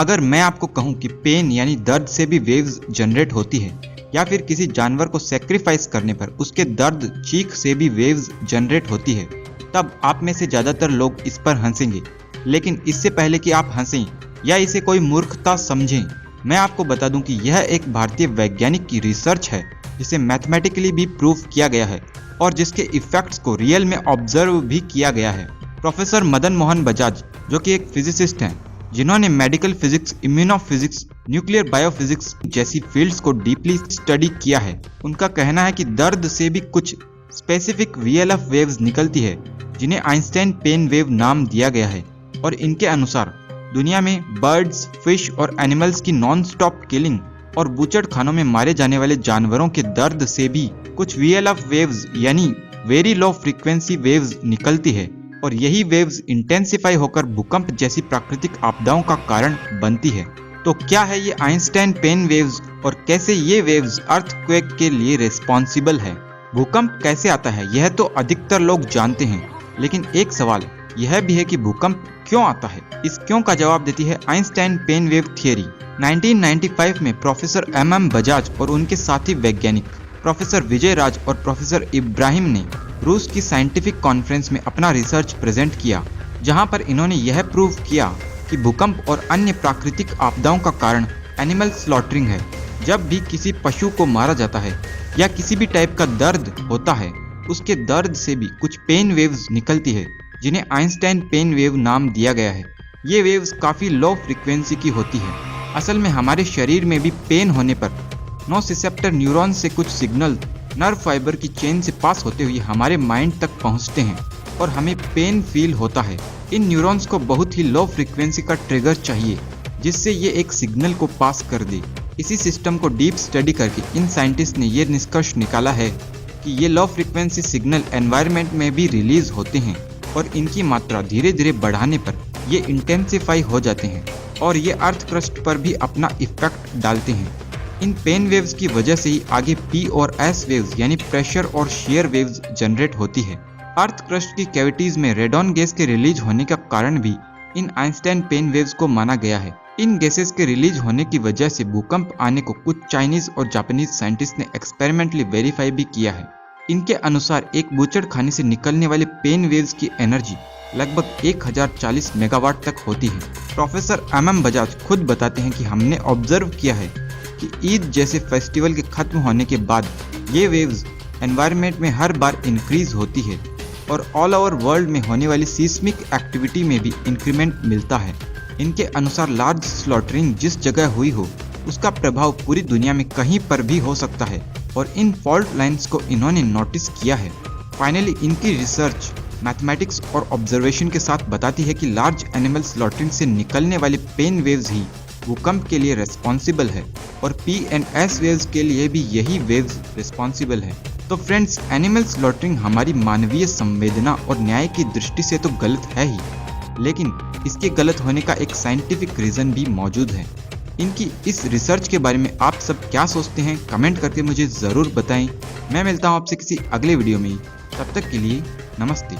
अगर मैं आपको कहूं कि पेन यानी दर्द से भी वेव्स जनरेट होती है, या फिर किसी जानवर को सेक्रीफाइस करने पर उसके दर्द चीख से भी वेव्स जनरेट होती है, तब आप में से ज़्यादातर लोग इस पर हंसेंगे। लेकिन इससे पहले कि आप हंसें या इसे कोई मूर्खता समझें, मैं आपको बता दूं कि यह एक भारतीय वैज्ञानिक की रिसर्च है जिसे मैथमेटिकली भी प्रूव किया गया है और जिसके इफेक्ट्स को रियल में ऑब्जर्व भी किया गया है। प्रोफेसर मदन मोहन बजाज, जो कि एक फिजिसिस्ट हैं जिन्होंने मेडिकल फिजिक्स, इम्यूनोफिजिक्स, न्यूक्लियर बायोफिजिक्स जैसी फील्ड्स को डीपली स्टडी किया है, उनका कहना है कि दर्द से भी कुछ स्पेसिफिक वीएलएफ वेव्स निकलती है जिन्हें आइंस्टाइन पेन वेव नाम दिया गया है। और इनके अनुसार दुनिया में बर्ड्स, फिश और एनिमल्स की नॉन स्टॉप किलिंग और बूचड़ खानों में मारे जाने वाले जानवरों के दर्द से भी कुछ वीएलएफ वेव्स यानी वेरी लो फ्रीक्वेंसी वेव्स निकलती है, और यही वेव्स इंटेंसिफाई होकर भूकंप जैसी प्राकृतिक आपदाओं का कारण बनती है। तो क्या है ये आइंस्टाइन पेन वेव्स और कैसे ये वेव्स अर्थक्वेक के लिए रिस्पॉन्सिबल है? भूकंप कैसे आता है यह तो अधिकतर लोग जानते हैं, लेकिन एक सवाल यह भी है कि भूकंप क्यों आता है? इस क्यों का जवाब देती है आइंस्टाइन पेन वेव थियरी। 1995 में प्रोफेसर एम बजाज और उनके साथी वैज्ञानिक प्रोफेसर विजय राज और प्रोफेसर इब्राहिम ने रूस की साइंटिफिक कॉन्फ्रेंस में अपना रिसर्च प्रेजेंट किया, जहां पर इन्होंने यह प्रूव किया कि भूकंप और अन्य प्राकृतिक आपदाओं का कारण एनिमल स्लॉटरिंग है। जब भी किसी पशु को मारा जाता है या किसी भी टाइप का दर्द होता है, उसके दर्द से भी कुछ पेन वेव्स निकलती है जिन्हें आइंस्टाइन पेन वेव नाम दिया गया है। ये वेव्स काफ़ी लो फ्रीक्वेंसी की होती है। असल में हमारे शरीर में भी पेन होने पर नोसिसेप्टर न्यूरॉन से कुछ सिग्नल नर्व फाइबर की चेन से पास होते हुए हमारे माइंड तक पहुंचते हैं और हमें पेन फील होता है। इन न्यूरॉन्स को बहुत ही लो फ्रीक्वेंसी का ट्रिगर चाहिए जिससे ये एक सिग्नल को पास कर दे। इसी सिस्टम को डीप स्टडी करके इन साइंटिस्ट ने ये निष्कर्ष निकाला है कि ये लो फ्रीक्वेंसी सिग्नल एनवायरनमेंट में भी रिलीज होते हैं और इनकी मात्रा धीरे धीरे बढ़ाने पर ये इंटेंसिफाई हो जाते हैं और ये अर्थ क्रस्ट पर भी अपना इफेक्ट डालते हैं। इन पेन वेव्स की वजह से ही आगे पी और एस वेव्स यानी प्रेशर और शेयर वेव्स जनरेट होती है। अर्थ क्रस्ट की कैविटीज में रेडॉन गैस के रिलीज होने का कारण भी इन आइंस्टाइन पेन वेव्स को माना गया है। इन गैसेस के रिलीज होने की वजह से भूकंप आने को कुछ चाइनीज और जापानीज साइंटिस्ट ने एक्सपेरिमेंटली वेरीफाई भी किया है। इनके अनुसार एक बूचड़ खाने से निकलने वाले पेन वेव्स की एनर्जी लगभग 1040 मेगावाट तक होती है। प्रोफेसर एम बजाज खुद बताते हैं कि हमने ऑब्जर्व किया है कि ईद जैसे फेस्टिवल के खत्म होने के बाद ये वेव्स एनवायरनमेंट में हर बार इंक्रीज होती है और ऑल ओवर वर्ल्ड में होने वाली सीस्मिक एक्टिविटी में भी इंक्रीमेंट मिलता है। इनके अनुसार लार्ज स्लॉटरिंग जिस जगह हुई हो उसका प्रभाव पूरी दुनिया में कहीं पर भी हो सकता है और इन फॉल्ट लाइंस को इन्होंने नोटिस किया है। फाइनली इनकी रिसर्च मैथमेटिक्स और ऑब्जर्वेशन के साथ बताती है कि लार्ज एनिमल स्लॉटरिंग से निकलने वाले पेन वेव्स ही भूकंप के लिए रिस्पॉन्सिबल है और पी एंड एस वेव्स के लिए भी यही वेव्स रिस्पॉन्सिबल है। तो फ्रेंड्स, एनिमल स्लॉटरिंग हमारी मानवीय संवेदना और न्याय की दृष्टि से तो गलत है ही, लेकिन इसके गलत होने का एक साइंटिफिक रीजन भी मौजूद है। इनकी इस रिसर्च के बारे में आप सब क्या सोचते हैं कमेंट करके मुझे ज़रूर बताएं। मैं मिलता हूं आपसे किसी अगले वीडियो में, तब तक के लिए नमस्ते।